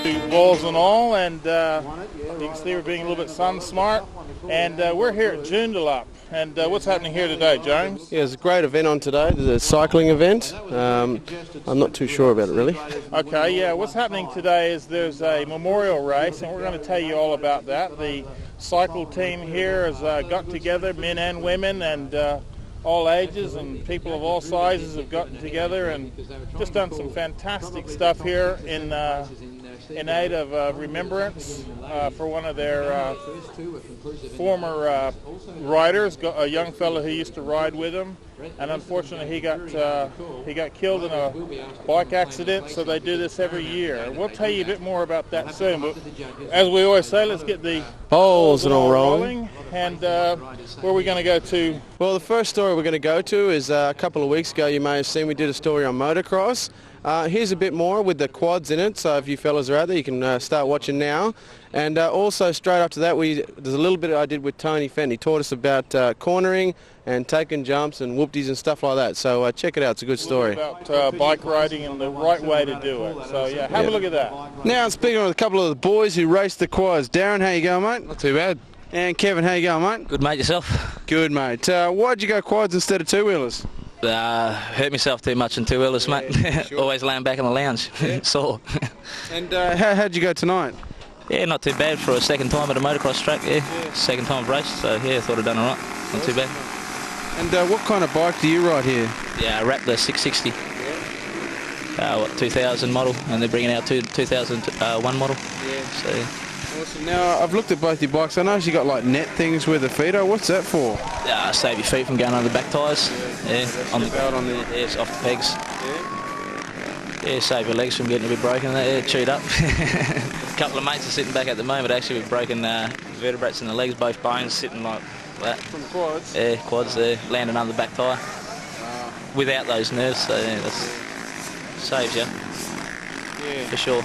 to balls and all, and you can see we're being a little bit sun smart, and we're here at Joondalup. And what's happening here today, James? Yeah, there's a great event on today, the cycling event. I'm not too sure about it really. Okay, yeah, what's happening today is there's a memorial race, and we're going to tell you all about that. The cycle team here has got together, men and women, and all ages and people of all sizes have gotten together and just done some fantastic stuff here in aid of remembrance for one of their former riders, a young fellow who used to ride with him, and unfortunately he got killed in a bike accident. So they do this every year. We'll tell you a bit more about that soon. But as we always say, let's get the balls and all rolling. And where are we going to go to? Well, the first story we're going to go to is a couple of weeks ago. You may have seen we did a story on motocross. Here's a bit more with the quads in it, so if you fellas are out there, you can start watching now. And also straight after that, there's a little bit I did with Tony Fenton. He taught us about cornering and taking jumps and whoopties and stuff like that. So check it out, it's a good story. About bike riding and the right way to do it. So yeah, have a look at that. Now I'm speaking with a couple of the boys who raced the quads. Darren, how you going, mate? Not too bad. And Kevin, how you going, mate? Good, mate. Yourself? Good, mate. Why'd you go quads instead of two-wheelers? Hurt myself too much in two-wheelers, mate. Sure. Always laying back in the lounge. Yeah. Sore. And how'd you go tonight? Yeah, not too bad for a second time at a motocross track. Yeah. Second time I've raced, so yeah, thought I'd done all right. Not too bad. And what kind of bike do you ride here? Yeah, Raptor 660. 2000 model, and they're bringing out 2001 model. Yeah. So. Awesome. Now, I've looked at both your bikes. I noticed you got like net things with the feeder. What's that for? Save your feet from going on the back tyres. Yeah, on the belt on the... Yeah, it's off the pegs. Yeah, save your legs from getting a bit broken. Yeah, chewed up. A couple of mates are sitting back at the moment, actually, with broken vertebrates in the legs, both bones sitting like that. From the quads? Yeah, quads there, landing under the back tyre. Without those nerves, so yeah, that saves you. Yeah. For sure.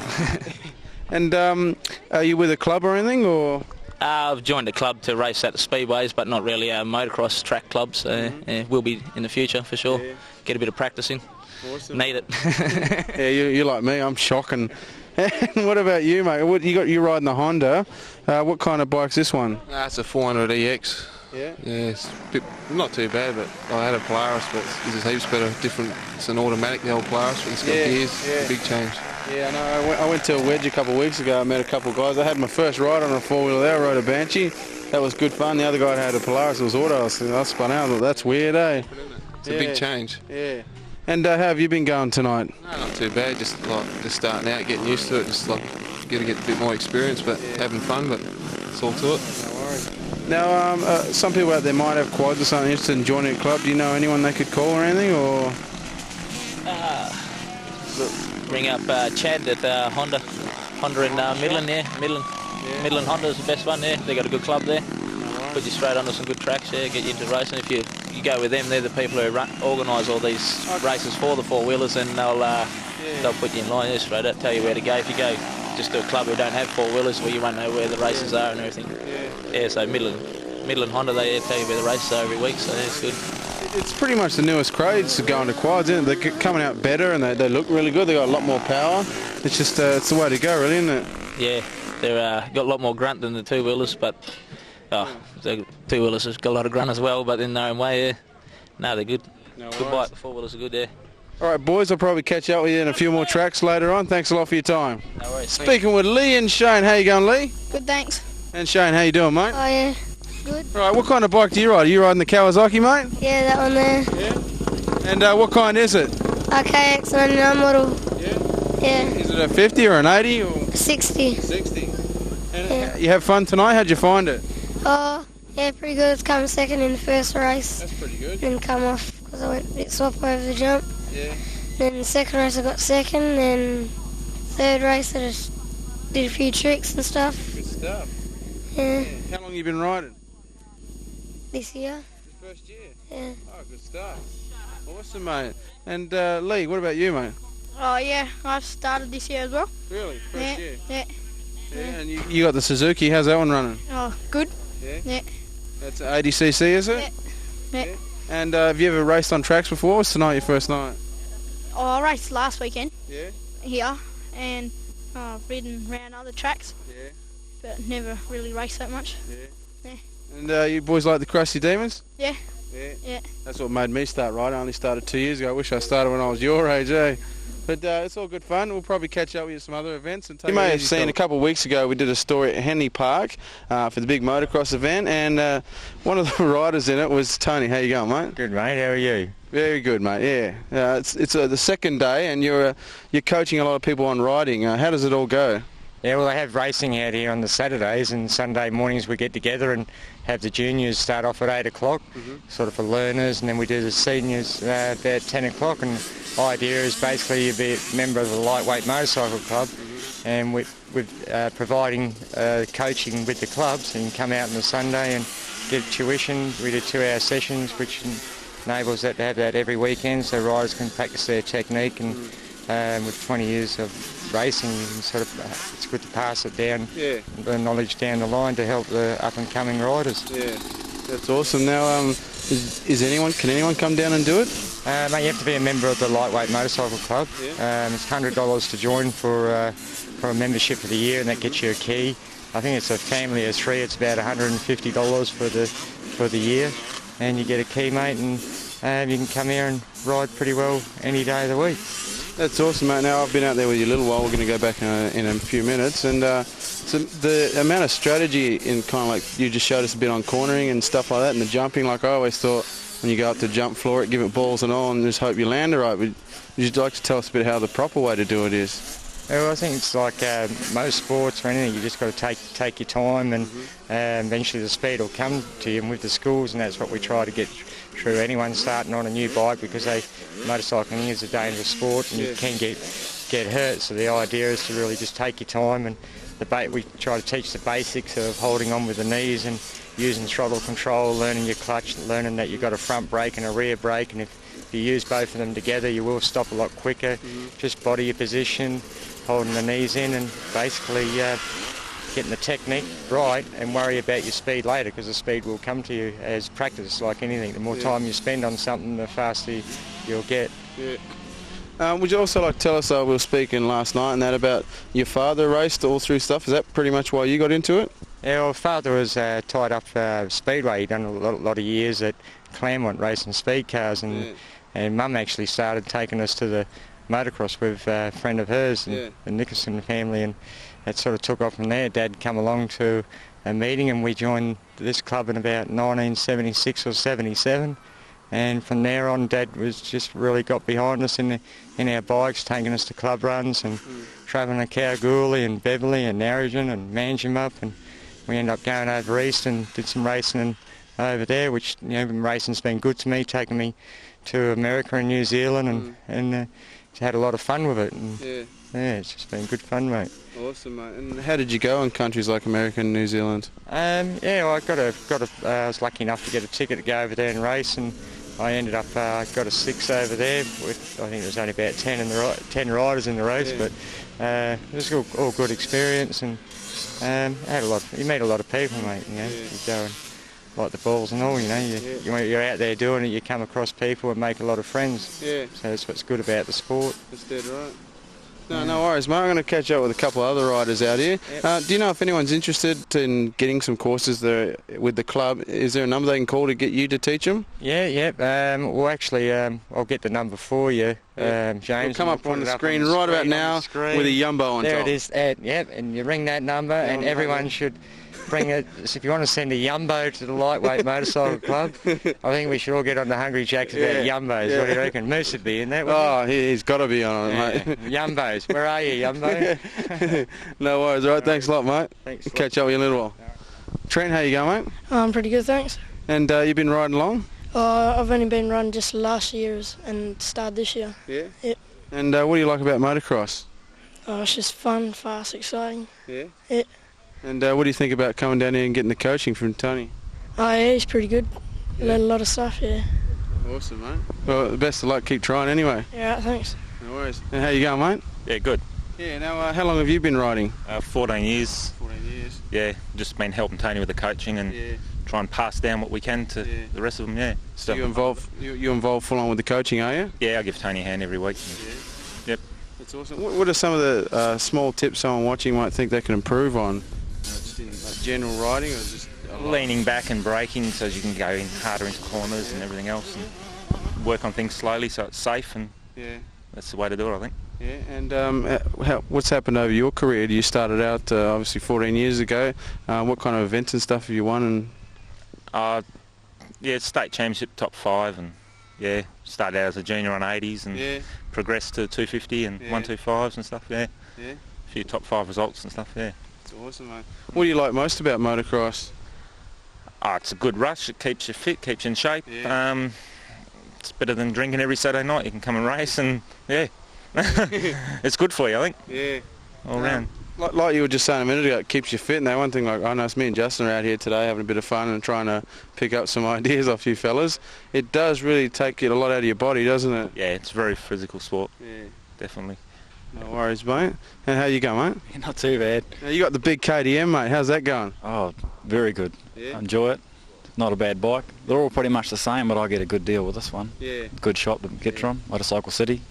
And are you with a club or anything, or? I've joined a club to race at the speedways, but not really a motocross track club. So yeah, will be in the future for sure. Yeah. Get a bit of practice in. Awesome. Need it. Yeah, you're like me. I'm shocking. And what about you, mate? You riding the Honda? What kind of bike's this one? It's a 400 EX. Yeah. Yeah, it's not too bad, but I had a Polaris, but it's heaps better. Different. It's an automatic, the old Polaris, but it's got gears. Yeah. Big change. Yeah, I know. I went to a wedge a couple of weeks ago. I met a couple of guys. I had my first ride on a four-wheeler there. I rode a Banshee. That was good fun. The other guy had a Polaris. It was auto. I spun out. I thought, that's weird, eh? It's a big change. Yeah. And how have you been going tonight? No, not too bad. Just starting out, getting used to it. Just like get a bit more experience, but having fun. But it's all to it. No worries. Now, some people out there might have quads or something interested in joining a club. Do you know anyone they could call or anything, or? Ring up Chad at Honda in Midland, Midland Honda is the best one there. They got a good club there. Put you straight onto some good tracks, get you into racing. If you go with them, they're the people who organise all these races for the four-wheelers, and they'll put you in line straight up, tell you where to go. If you go just to a club who don't have four-wheelers, well, you won't know where the races are and everything. Yeah, so Midland Honda, they tell you where the races are every week, so it's good. It's pretty much the newest craze going to quads, isn't it? They're coming out better and they look really good. They got a lot more power. It's just it's the way to go, really, isn't it? Yeah, they've got a lot more grunt than the two-wheelers, but the two-wheelers have got a lot of grunt as well, but in their own way, yeah. No, they're good. Good bike. The four-wheelers are good, yeah. All right, boys, I'll probably catch up with you in a few more tracks later on. Thanks a lot for your time. No worries. Speaking with Lee and Shane. How you going, Lee? Good, thanks. And Shane, how you doing, mate? Oh, yeah. Good. All right, what kind of bike do you ride? Are you riding the Kawasaki, mate? Yeah, that one there. Yeah. And what kind is it? RKX 99 model. Yeah? Yeah. Is it a 50 or an 80? Or? 60. 60. And you have fun tonight? How'd you find it? Oh, yeah, pretty good. It's come second in the first race. That's pretty good. Then come off because I went a bit sloppy over the jump. Yeah. Then the second race I got second. Then third race I just did a few tricks and stuff. Good stuff. Yeah. How long you been riding? This year. The first year? Yeah. Oh, good stuff. Awesome, mate. And Lee, what about you, mate? Oh, yeah, I've started this year as well. Really? First year? Yeah. Yeah, and you got the Suzuki. How's that one running? Oh, good. Yeah? Yeah. That's 80cc, is it? Yeah. And have you ever raced on tracks before? Was tonight your first night? Oh, I raced last weekend Yeah? here, and I've ridden around other tracks, Yeah. but never really raced that much. Yeah. Yeah. And you boys like the Crusty Demons? Yeah. Yeah. Yeah. That's what made me start riding. I only started 2 years ago. I wish I started when I was your age, eh? But it's all good fun. We'll probably catch up with you at some other events. And you may have seen a couple of weeks ago we did a story at Henley Park for the big motocross event, and one of the riders in it was Tony. How you going, mate? Good, mate. How are you? Very good, mate. Yeah. It's the second day, and you're coaching a lot of people on riding. How does it all go? Yeah, well, they have racing out here on the Saturdays, and Sunday mornings we get together and have the juniors start off at 8 o'clock, sort of for learners, and then we do the seniors about 10 o'clock. And the idea is basically you be a member of the Lightweight Motorcycle Club, and we're providing coaching with the clubs, and you can come out on the Sunday and get tuition. We do 2-hour sessions, which enables that to have that every weekend, so riders can practice their technique. And with 20 years of racing, you can sort of, it's good to pass it down, the knowledge down the line to help the up-and-coming riders. Yeah, that's awesome. Now, can anyone come down and do it? Mate, you have to be a member of the Lightweight Motorcycle Club. It's $100 to join for a membership for the year, and that gets you a key. I think it's a family of 3. It's about $150 for the year, and you get a key, mate, and you can come here and ride pretty well any day of the week. That's awesome, mate. Now, I've been out there with you a little while. We're going to go back in a few minutes. And so the amount of strategy in kind of like you just showed us a bit on cornering and stuff like that, and the jumping, like I always thought when you go up to jump floor it, give it balls and all, and just hope you land it right. Would you like to tell us a bit how the proper way to do it is? Well, I think it's like most sports or anything, you just got to take your time, and eventually the speed will come to you. And with the schools, and that's what we try to get through anyone starting on a new bike, because motorcycling is a dangerous sport, and you can get hurt. So the idea is to really just take your time, and we try to teach the basics of holding on with the knees and using throttle control, learning your clutch, learning that you've got a front brake and a rear brake, and if you use both of them together you will stop a lot quicker. Just body your position, holding the knees in, and basically getting the technique right, and worry about your speed later, because the speed will come to you as practice, like anything. The more time you spend on something, the faster you'll get. Would you also like to tell us, we were speaking last night and that about your father raced all through stuff. Is that pretty much why you got into it? Yeah, well, father was tied up Speedway. He'd done a lot of years at Claremont racing speed cars, and Mum actually started taking us to the motocross with a friend of hers, and the Nicholson family, and it sort of took off from there. Dad come along to a meeting, and we joined this club in about 1976 or 77. And from there on, Dad was just really got behind us in our bikes, taking us to club runs and travelling to Kalgoorlie and Beverley and Narrogin and Manjimup, and we ended up going over east and did some racing over there, which, you know, racing's been good to me, taking me to America and New Zealand, and had a lot of fun with it. And, it's just been good fun, mate. Awesome, mate. And how did you go in countries like America and New Zealand? Well, I was lucky enough to get a ticket to go over there and race, and I ended up got a 6 over there. With, I think there was only about 10 riders in the race, but it was all good experience, and you meet a lot of people, mate. You know, you go and like the balls and all. You know, you're out there doing it. You come across people and make a lot of friends. Yeah. So that's what's good about the sport. That's dead right. No worries, mate. I'm going to catch up with a couple of other riders out here. Do you know if anyone's interested in getting some courses there with the club? Is there a number they can call to get you to teach them? Yeah. Well, actually, I'll get the number for you, James. It'll come up on the screen right about now with a Yumbo on top. There it is. And you ring that number, and everyone should bring it. If you want to send a Yumbo to the Lightweight Motorcycle Club, I think we should all get on the Hungry Jacks about Yumbos. What do you reckon? Moose would be in that, wouldn't he? He's got to be on it, mate. Yumbos. Where are you, Yumbo? No worries. All right, thanks a lot, mate. Thanks. Catch up with you in a little while. Trent, how you going, mate? I'm pretty good, thanks. And you've been riding along? I've only been running just last year and started this year. Yeah? Yep. And what do you like about motocross? It's just fun, fast, exciting. Yeah? Yeah. And what do you think about coming down here and getting the coaching from Tony? Oh, yeah, he's pretty good. Learned a lot of stuff, yeah. Awesome, mate. Well, best of luck. Keep trying anyway. Yeah, thanks. No worries. And how you going, mate? Yeah, good. Yeah, now, how long have you been riding? 14 years. 14 years. Yeah, just been helping Tony with the coaching and try and pass down what we can to the rest of them, So you involved full on with the coaching, are you? Yeah, I give Tony a hand every week. Yeah. Yep. That's awesome. What are some of the small tips someone watching might think they can improve on? Just in general riding, or just Leaning back and braking so you can go in harder into corners and everything else, and work on things slowly so it's safe, and that's the way to do it, I think. Yeah, and what's happened over your career? You started out obviously 14 years ago. What kind of events and stuff have you won? And State championship top 5, and started out as a junior on 80s and progressed to 250 and 125s and stuff. A few top 5 results and stuff. It's awesome, mate. What do you like most about motocross? It's a good rush. It keeps you fit, keeps you in shape. It's better than drinking every Saturday night. You can come and race, and it's good for you, I think. All round. Like you were just saying a minute ago, it keeps you fit. And one thing, like I know, it's me and Justin are out here today having a bit of fun and trying to pick up some ideas off you fellas. It does really take a lot out of your body, doesn't it? Yeah, it's a very physical sport. Yeah, definitely. No worries, mate. And how you going, mate? Not too bad. Now, you got the big KTM, mate. How's that going? Oh, very good. I enjoy it. Not a bad bike. They're all pretty much the same, but I get a good deal with this one. Good shop to get from, Motorcycle City.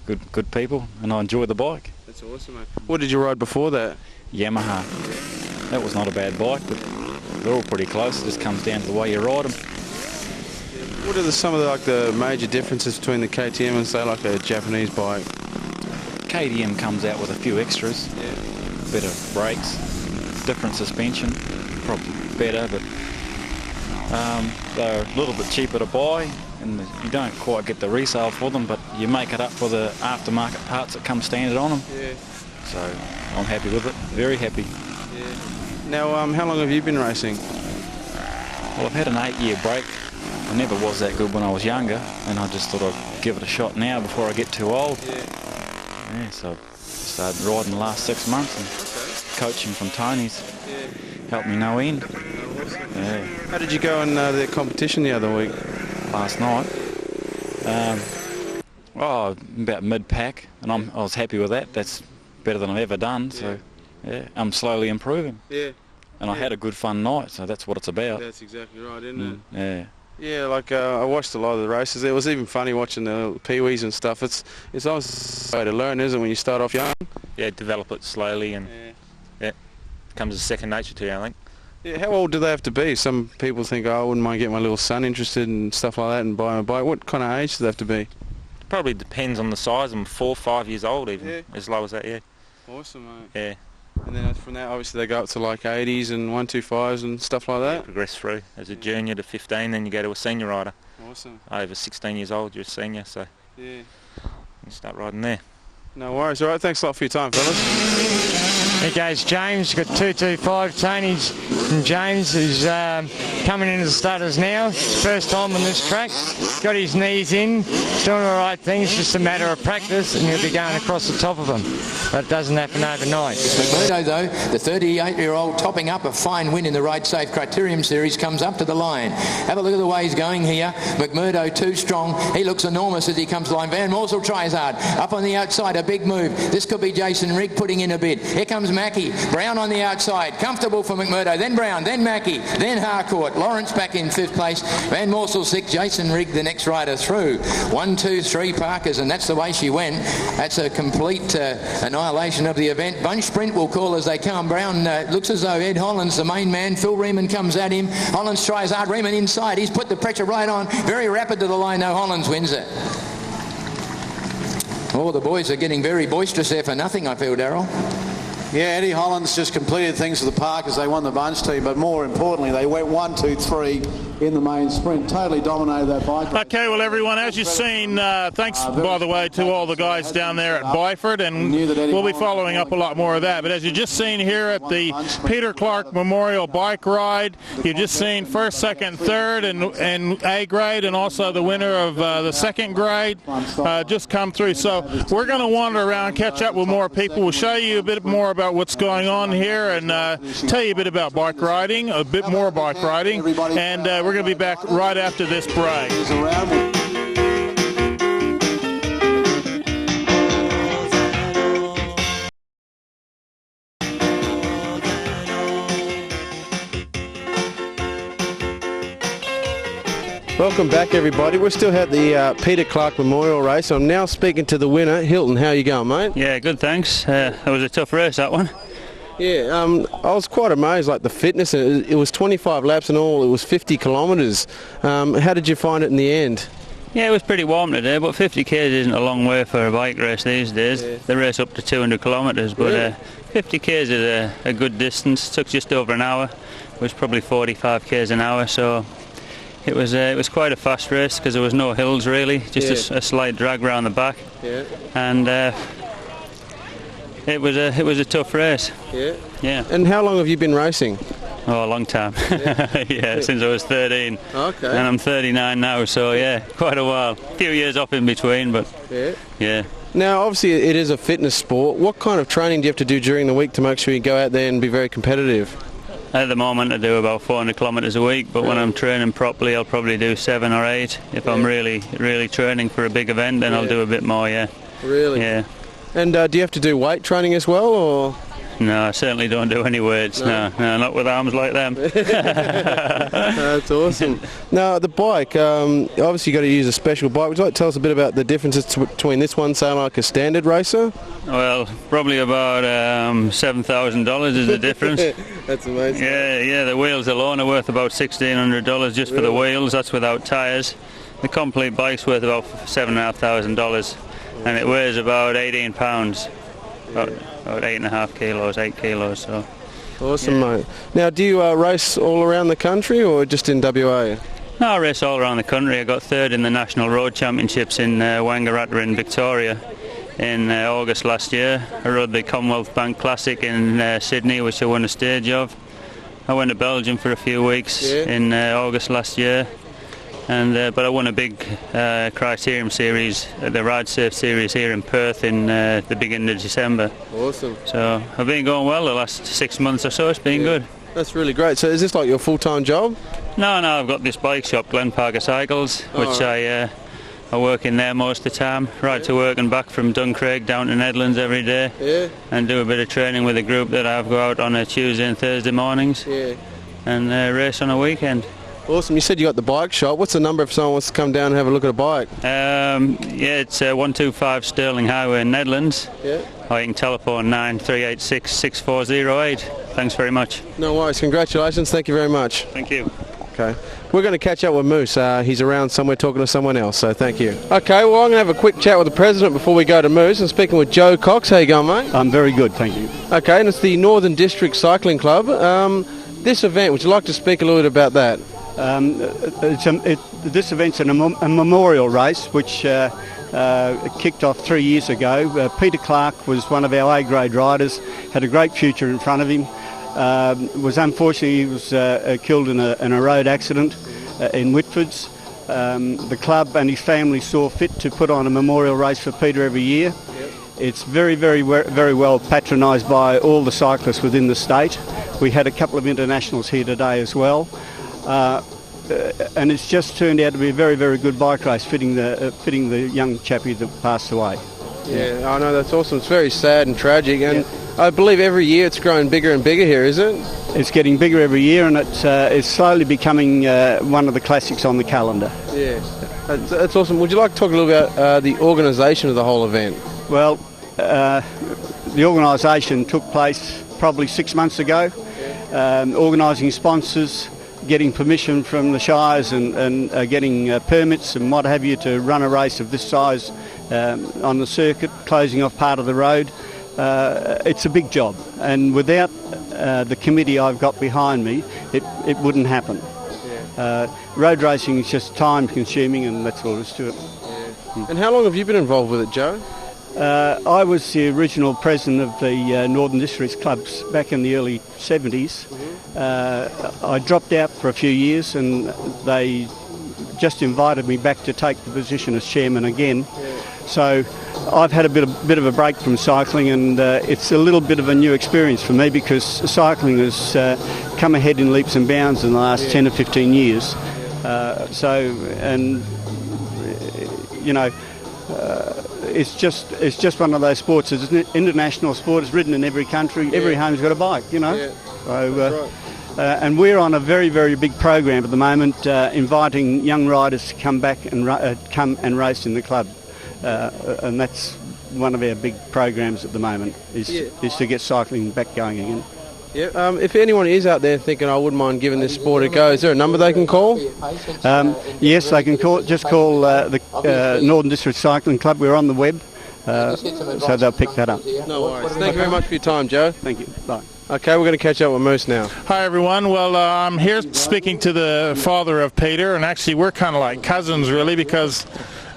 Good people, and I enjoy the bike. That's awesome, mate. What did you ride before that? Yamaha. That was not a bad bike, but they're all pretty close. It just comes down to the way you ride them. What are some of the major differences between the KTM and, say, like a Japanese bike? KTM comes out with a few extras. Better brakes, different suspension, probably better, but they're a little bit cheaper to buy, and you don't quite get the resale for them, but you make it up for the aftermarket parts that come standard on them. So I'm happy with it, very happy. Now, how long have you been racing? Well, I've had an 8-year break. I never was that good when I was younger, and I just thought I'd give it a shot now before I get too old. So I started riding the last 6 months, and coaching from Tony's helped me no end. How did you go in the competition the other week? Last night. About mid-pack, and I was happy with that. That's better than I've ever done, so I'm slowly improving. And I had a good fun night, so that's what it's about. That's exactly right, isn't it? Yeah, like I watched a lot of the races. It was even funny watching the peewees and stuff. It's always a way to learn, isn't it, when you start off young? Yeah, develop it slowly, and it comes as second nature to you, I think. Yeah, how old do they have to be? Some people think, I wouldn't mind getting my little son interested in stuff like that and buying a bike. What kind of age do they have to be? Probably depends on the size. I'm 4 or 5 years old even, as low as that, Awesome, mate. Yeah. And then from that, obviously, they go up to like 80s and 125s and stuff like that? Progress through. As a junior to 15, then you go to a senior rider. Awesome. Over 16 years old, you're a senior, so you start riding there. No worries. All right, thanks a lot for your time, fellas. There goes James, got 225. Tony's from James, who's coming into the starters now. First time on this track. Got his knees in, doing the right things, just a matter of practice, and he'll be going across the top of them. But it doesn't happen overnight. McMurdo, though, the 38-year-old topping up a fine win in the Ride Safe Criterium Series, comes up to the line. Have a look at the way he's going here. McMurdo too strong. He looks enormous as he comes to the line. Van Morsel tries hard. Up on the outside, a big move. This could be Jason Rigg putting in a bit. Here comes Mackie. Brown on the outside. Comfortable for McMurdo. Then Brown. Then Mackie. Then Harcourt. Lawrence back in 5th place. Van Morsel 6th. Jason Rigg, the next rider through. 1, 2, 3 Parkers, and that's the way she went. That's a complete annihilation of the event. Bunch sprint will call as they come. Brown looks as though Ed Hollands, the main man. Phil Riemann comes at him. Hollands tries hard. Riemann inside. He's put the pressure right on. Very rapid to the line, though. Hollands wins it. Oh, the boys are getting very boisterous there for nothing, I feel, Darryl. Yeah, Eddie Hollands just completed things for the Parkers. They won the bunch team, but more importantly, they went 1, 2, 3 in the main sprint. Totally dominated that bike. Okay, well, everyone, as you've seen, thanks, by the way, to all the guys down there at Byford, and we'll be following up a lot more of that. But as you've just seen here at the Peter Clark Memorial Bike Ride, you've just seen first, second, third, and A grade, and also the winner of the second grade just come through. So we're going to wander around, catch up with more people. We'll show you a bit more about what's going on here and tell you a bit about bike riding, a bit more bike riding, and we're going to be back right after this break. Welcome back, everybody. We're still at the Peter Clark Memorial Race. I'm now speaking to the winner, Hilton. How you going, mate? Yeah, good, thanks. That was a tough race, that one. Yeah, I was quite amazed, like the fitness. It was 25 laps in all. It was 50 kilometres. How did you find it in the end? Yeah, it was pretty warm today, but 50 k's isn't a long way for a bike race these days. Yeah. They race up to 200 kilometres, but 50 k's is a good distance. It took just over an hour. It was probably 45 k's an hour, so it was quite a fast race because there was no hills really, just a slight drag round the back. Yeah. And it was a tough race. Yeah. Yeah. And how long have you been racing? Oh, a long time. Yeah, since I was 13. Okay. And I'm 39 now, so yeah, quite a while. A few years off in between, but yeah. Now, obviously, it is a fitness sport. What kind of training do you have to do during the week to make sure you go out there and be very competitive? At the moment, I do about 400 kilometres a week, but when I'm training properly, I'll probably do 7 or 8. If I'm really training for a big event, then I'll do a bit more, yeah. Really? Yeah. And do you have to do weight training as well, or...? No, I certainly don't do any weights. No, not with arms like them. That's awesome. Now, the bike, obviously you've got to use a special bike. Would you like to tell us a bit about the differences between this one, say, like a standard racer? Well, probably about $7,000 is the difference. That's amazing. Yeah, the wheels alone are worth about $1,600 just for the wheels. That's without tyres. The complete bike's worth about $7,500, and it weighs about 18 pounds. About 8.5 kilos, 8 kilos. So. Awesome, mate. Now, do you race all around the country or just in WA? No, I race all around the country. I got third in the National Road Championships in Wangaratta in Victoria in August last year. I rode the Commonwealth Bank Classic in Sydney, which I won a stage of. I went to Belgium for a few weeks in August last year. But I won a big Criterium series, the Ride Safe series here in Perth in the beginning of December. Awesome. So I've been going well the last 6 months or so. It's been good. That's really great. So is this like your full-time job? No, I've got this bike shop, Glen Parker Cycles, which I work in there most of the time. Ride to work and back from Duncraig down to Nedlands every day. And do a bit of training with a group that I've go out on a Tuesday and Thursday mornings. And race on a weekend. Awesome. You said you got the bike shop. What's the number if someone wants to come down and have a look at a bike? It's 125 Stirling Highway in Nedlands. Yeah. Or you can telephone 9386 6408. Thanks very much. No worries. Congratulations. Thank you very much. Thank you. Okay. We're going to catch up with Moose. He's around somewhere talking to someone else, so thank you. Okay, well, I'm going to have a quick chat with the president before we go to Moose. I'm speaking with Joe Cox. How you going, mate? I'm very good, thank you. Okay, and it's the Northern District Cycling Club. This event, would you like to speak a little bit about that? This event's a memorial race which kicked off 3 years ago. Peter Clark was one of our A-grade riders, had a great future in front of him. Unfortunately he was killed in a road accident in Whitfords. The club and his family saw fit to put on a memorial race for Peter every year. It's very well patronised by all the cyclists within the state. We had a couple of internationals here today as well. And it's just turned out to be a very good bike race, fitting the young chappie that passed away. Yeah, I know, that's awesome. It's very sad and tragic, and I believe every year it's growing bigger and bigger here, is it? It's getting bigger every year, and it's slowly becoming one of the classics on the calendar. Yeah, that's awesome. Would you like to talk a little about the organisation of the whole event? Well, the organisation took place probably 6 months ago, organising sponsors, getting permission from the shires and getting permits and what have you to run a race of this size on the circuit, closing off part of the road. It's a big job, and without the committee I've got behind me, it wouldn't happen. Road racing is just time consuming, and that's all there is to it. And how long have you been involved with it, Joe? I was the original president of the Northern Districts clubs back in the early 70s. I dropped out for a few years, and they just invited me back to take the position as chairman again. So I've had a bit of a break from cycling, and it's a little bit of a new experience for me because cycling has come ahead in leaps and bounds in the last 10 or 15 years. It's just one of those sports. It's an international sport. It's ridden in every country. Every home's got a bike, you know. Yeah. So And we're on a very, very big program at the moment, inviting young riders to come back and come and race in the club. And that's one of our big programs at the moment, is to get cycling back going again. Yeah, if anyone is out there thinking I wouldn't mind giving this sport a go, is there a number they can call? Yes, they can call the Northern District Cycling Club. We're on the web, so they'll pick that up. No worries. Thank you very much for your time, Joe. Thank you. Bye. Okay, we're going to catch up with Moose now. Hi, everyone. Well, I'm here speaking to the father of Peter, and actually we're kind of like cousins, really, because,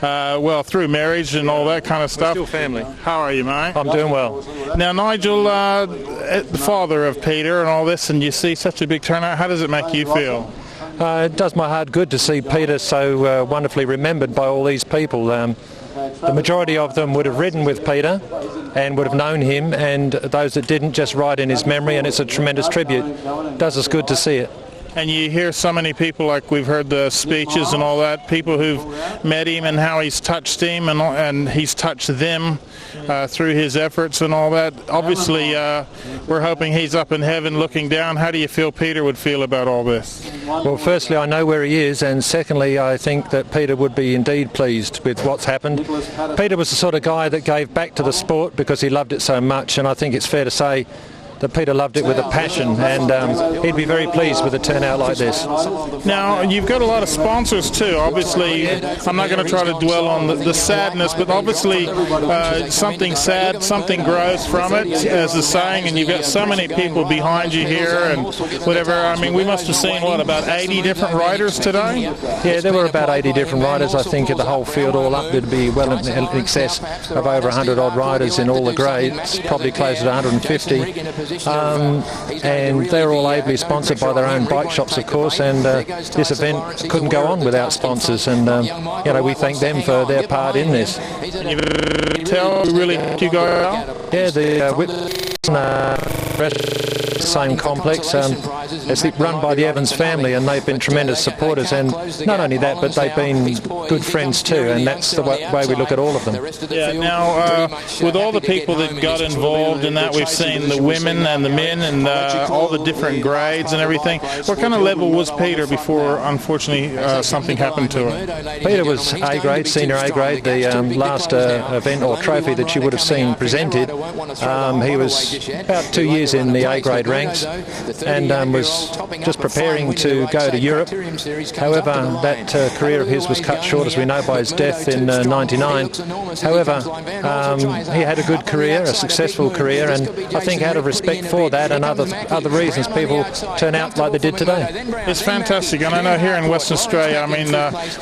through marriage and all that kind of stuff. We're still family. How are you, mate? I'm doing well. Now, Nigel, the father of Peter and all this, and you see such a big turnout, how does it make you feel? It does my heart good to see Peter so wonderfully remembered by all these people. The majority of them would have ridden with Peter and would have known him, and those that didn't just ride in his memory, and it's a tremendous tribute. It does us good to see it. And you hear so many people, like we've heard the speeches and all that, people who've met him and how he's touched him and he's touched them through his efforts and all that. Obviously, we're hoping he's up in heaven looking down. How do you feel Peter would feel about all this? Well, firstly, I know where he is, and secondly, I think that Peter would be indeed pleased with what's happened. Peter was the sort of guy that gave back to the sport because he loved it so much, and I think it's fair to say that Peter loved it with a passion, and he'd be very pleased with a turnout like this. Now, you've got a lot of sponsors too. Obviously, I'm not going to try to dwell on the sadness, but obviously something sad, something grows from it, as the saying, and you've got so many people behind you here and whatever. I mean, we must have seen, about 80 different riders today? Yeah, there were about 80 different riders. I think at the whole field all up, there'd be well in excess of over 100 odd riders in all the grades, probably closer to 150. And they're all ably sponsored by their own bike shops, of course, and this event couldn't go on without sponsors, and we thank them for their part in this. Can you tell really you go out? Yeah, the same complex. It's run by the Evans family, and they've been tremendous supporters, and not only that, but they've been good friends too, and that's the way we look at all of them. Yeah, now with all the people that got involved in that, we've seen the women and the men and all the different grades and everything. What kind of level was Peter before, unfortunately, something happened to him? Peter was A grade, senior A grade, the last event or trophy that you would have seen presented. He was about 2 years in the A grade ranks, and was just preparing to go to Europe. However, that career of his was cut short, as we know, by his death in '99. However, he had a good career, a successful career, and I think out of respect for that and other reasons, people turn out like they did today. It's fantastic, and I know here in Western Australia, I mean,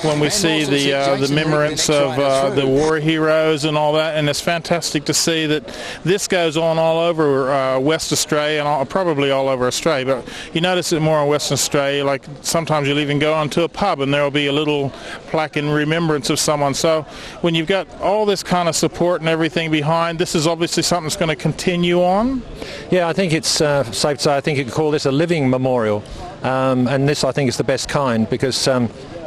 when we see the remembrance of the war heroes and all that, and it's fantastic to see that this goes on all over West Australia and probably all over Australia, but you notice it more in Western Australia. Like sometimes you'll even go onto a pub and there'll be a little plaque in remembrance of someone. So when you've got all this kind of support and everything behind, this is obviously something that's going to continue on. Yeah, I think it's safe to say, I think you could call this a living memorial, and this I think is the best kind, because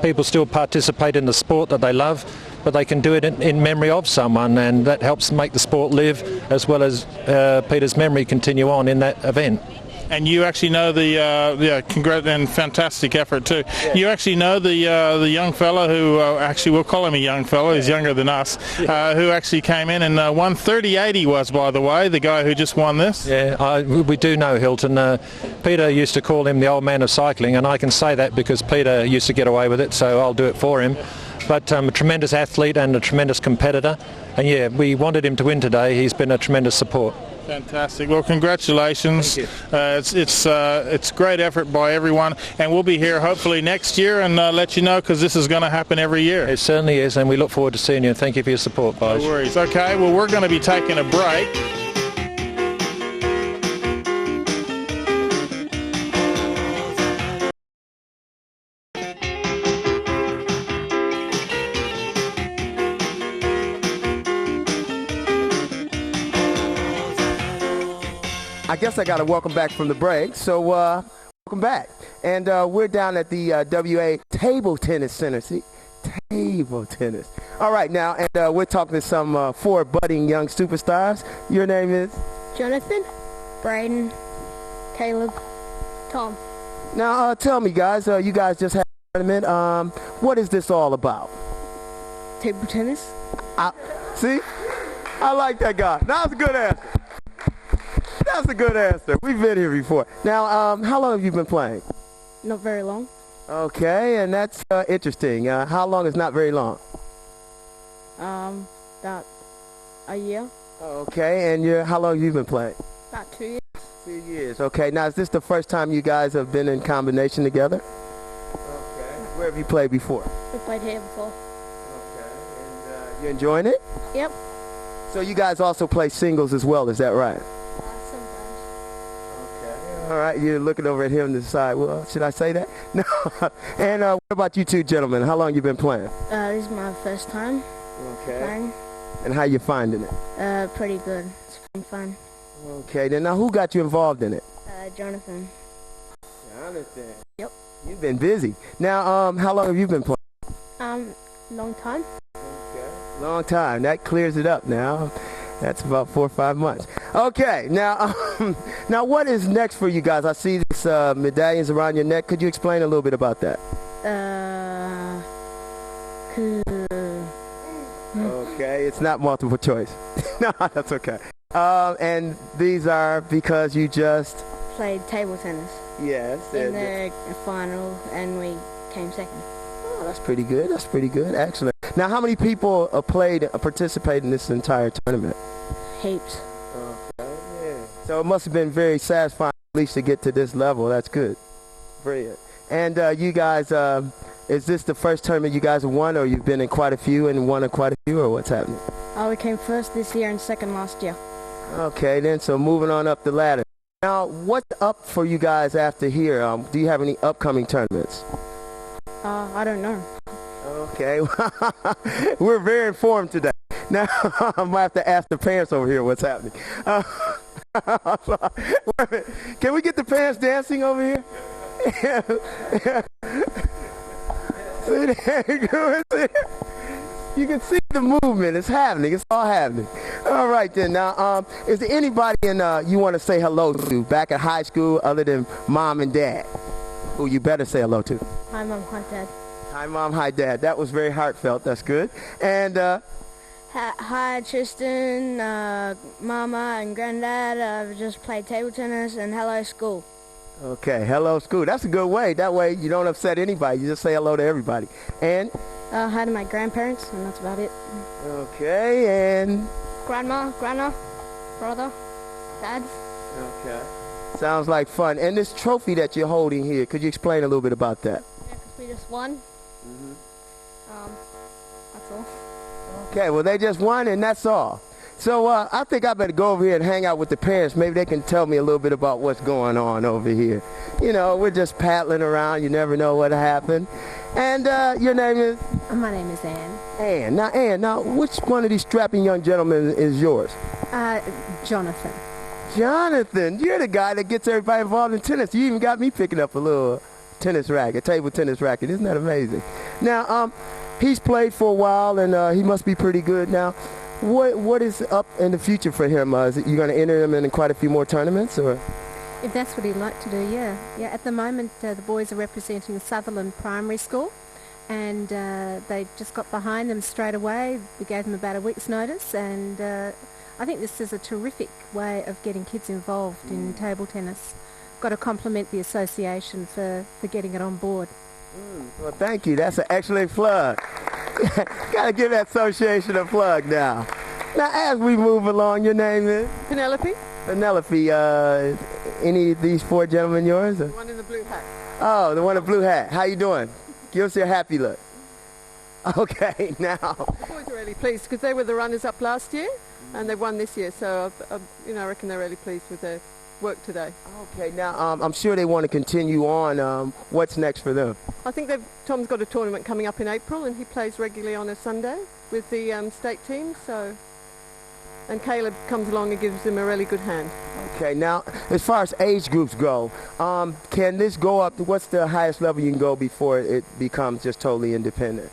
people still participate in the sport that they love, but they can do it in memory of someone, and that helps make the sport live, as well as Peter's memory continue on in that event. And you actually know congrats and fantastic effort too. Yeah. You actually know the young fellow who actually, we'll call him a young fellow, he's younger than us, who actually came in and won 30.80 was, by the way, the guy who just won this. Yeah, we do know Hilton. Peter used to call him the old man of cycling, and I can say that because Peter used to get away with it, so I'll do it for him. But a tremendous athlete and a tremendous competitor, and yeah, we wanted him to win today. He's been a tremendous support. Fantastic. Well, congratulations. It's great effort by everyone, and we'll be here hopefully next year and let you know, because this is going to happen every year. It certainly is, and we look forward to seeing you, and thank you for your support, guys. No worries. Okay, well, we're going to be taking a break. I guess I got to welcome back from the break. So welcome back. And we're down at the WA Table Tennis Center. See? Table tennis. All right, now, and we're talking to some 4 budding young superstars. Your name is? Jonathan, Braden, Caleb, Tom. Now, tell me, guys, you guys just had a tournament. What is this all about? Table tennis. See? I like that guy. That's a good answer. That's a good answer. We've been here before. Now, how long have you been playing? Not very long. Okay, and that's interesting. How long is not very long? About a year. Okay, and how long have you been playing? About 2 years. 2 years. Okay, now is this the first time you guys have been in combination together? Okay. Where have you played before? We played here before. Okay, and you enjoying it? Yep. So you guys also play singles as well, is that right? Sometimes. Okay. All right, you're looking over at him to decide, well, should I say that? No. And what about you two gentlemen? How long you been playing? This is my first time playing. And how you finding it? Pretty good. It's been fun. Okay, then now who got you involved in it? Jonathan. Jonathan. Yep. You've been busy. Now, how long have you been playing? Long time. Long time. That clears it up now. That's about 4 or 5 months. Okay, now, now what is next for you guys? I see these medallions around your neck. Could you explain a little bit about that? Okay, it's not multiple choice. No, that's okay. And these are because you just played table tennis. Yes. In the final, and we came second. Oh, that's pretty good. That's pretty good. Excellent. Now, how many people participated in this entire tournament? Heaps. Okay, yeah. So it must have been very satisfying, at least to get to this level. That's good. Brilliant. And you guys, is this the first tournament you guys have won, or you've been in quite a few and won in quite a few, or what's happening? We came first this year and second last year. Okay, then, so moving on up the ladder. Now, what's up for you guys after here? Do you have any upcoming tournaments? I don't know. Okay, we're very informed today. Now, I'm going to have to ask the parents over here what's happening. Can we get the parents dancing over here? See, there you go. You can see the movement. It's happening. It's all happening. All right, then. Now, is there anybody you want to say hello to back at high school other than mom and dad who you better say hello to? Hi, Mom. Hi, Dad. Hi, Mom. Hi, Dad. That was very heartfelt. That's good. And hi, Tristan, Mama, and Granddad. I've just played table tennis, and hello, school. Okay, hello, school. That's a good way. That way you don't upset anybody. You just say hello to everybody. And? Hi to my grandparents, and that's about it. Okay, and? Grandma, brother, Dad. Okay. Sounds like fun. And this trophy that you're holding here, could you explain a little bit about that? Yeah, because we just won. That's all. Okay, well, they just won, and that's all. So I think I better go over here and hang out with the parents. Maybe they can tell me a little bit about what's going on over here. You know, we're just paddling around. You never know what happened. And your name is? My name is Ann. Ann, now, which one of these strapping young gentlemen is yours? Jonathan. Jonathan, you're the guy that gets everybody involved in tennis. You even got me picking up a little tennis racket, table tennis racket. Isn't that amazing? Now, he's played for a while, and he must be pretty good now. What is up in the future for him? Is it, you going to enter him in quite a few more tournaments, or? If that's what he'd like to do, yeah. Yeah, at the moment, the boys are representing Sutherland Primary School, and they just got behind them straight away. We gave them about a week's notice, and I think this is a terrific way of getting kids involved in table tennis. Got to compliment the association for getting it on board. Well, thank you. That's an excellent plug. Got to give that association a plug now. Now, as we move along, your name is? Penelope. Penelope, any of these four gentlemen yours? The one in the blue hat. Oh, the one in the blue hat. How you doing? Give us your happy look. Okay, now. The boys are really pleased because they were the runners-up last year and they won this year. So, I reckon they're really pleased with their work today. Okay, now I'm sure they want to continue on. What's next for them? I think Tom's got a tournament coming up in April, and he plays regularly on a Sunday with the state team. So, and Caleb comes along and gives him a really good hand. Okay, now as far as age groups go, can this go up? What's the highest level you can go before it becomes just totally independent?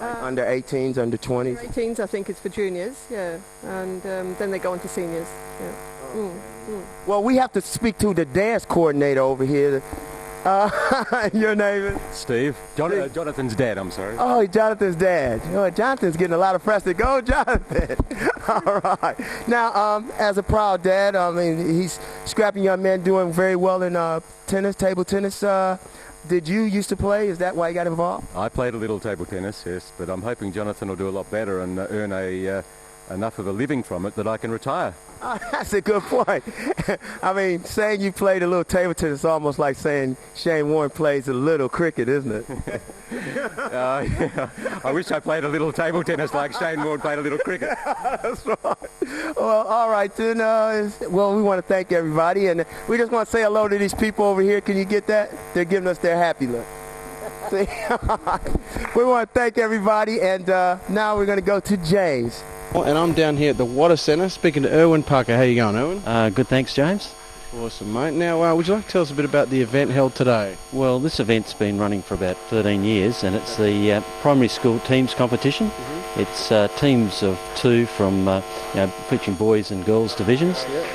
Like under 18s, under 20s? Under 18s, I think it's for juniors, yeah, and then they go on to seniors. Yeah. Well, we have to speak to the dance coordinator over here. Your name is? Steve. Jonathan's dad, I'm sorry. Oh, Jonathan's dad. Oh, Jonathan's getting a lot of press. Go, Jonathan. All right. Now, as a proud dad, I mean, he's scrapping young man doing very well in tennis, table tennis. Did you used to play? Is that why you got involved? I played a little table tennis, yes, but I'm hoping Jonathan will do a lot better and earn enough of a living from it that I can retire. Oh, that's a good point. I mean, saying you played a little table tennis is almost like saying Shane Warne plays a little cricket, isn't it? Yeah. I wish I played a little table tennis like Shane Warne played a little cricket. That's right. Well, all right then. Well, we want to thank everybody, and we just want to say hello to these people over here. Can you get that? They're giving us their happy look. See? We want to thank everybody, and now we're going to go to James. And I'm down here at the Water Centre speaking to Erwin Parker. How you going, Erwin? Good, thanks, James. Awesome, mate. Now, would you like to tell us a bit about the event held today? Well, this event's been running for about 13 years, and it's the primary school teams competition. Mm-hmm. It's teams of 2 from featuring boys and girls divisions. Yep.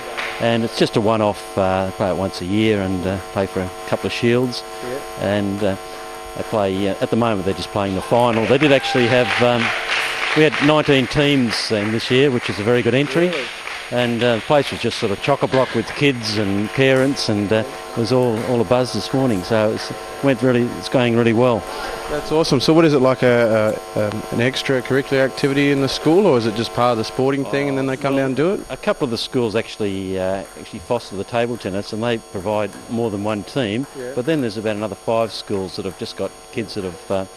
And it's just a one-off, play it once a year and play for a couple of shields. Yep. And they play, at the moment they're just playing the final. They did actually have... we had 19 teams in this year, which is a very good entry. Really? And the place was just sort of chock-a-block with kids and parents, and it was all a buzz this morning. So it's going really well. That's awesome. So what is it, like an extracurricular activity in the school, or is it just part of the sporting thing and then they come down and do it? A couple of the schools actually foster the table tennis, and they provide more than one team. Yeah. But then there's about another 5 schools that have just got kids that have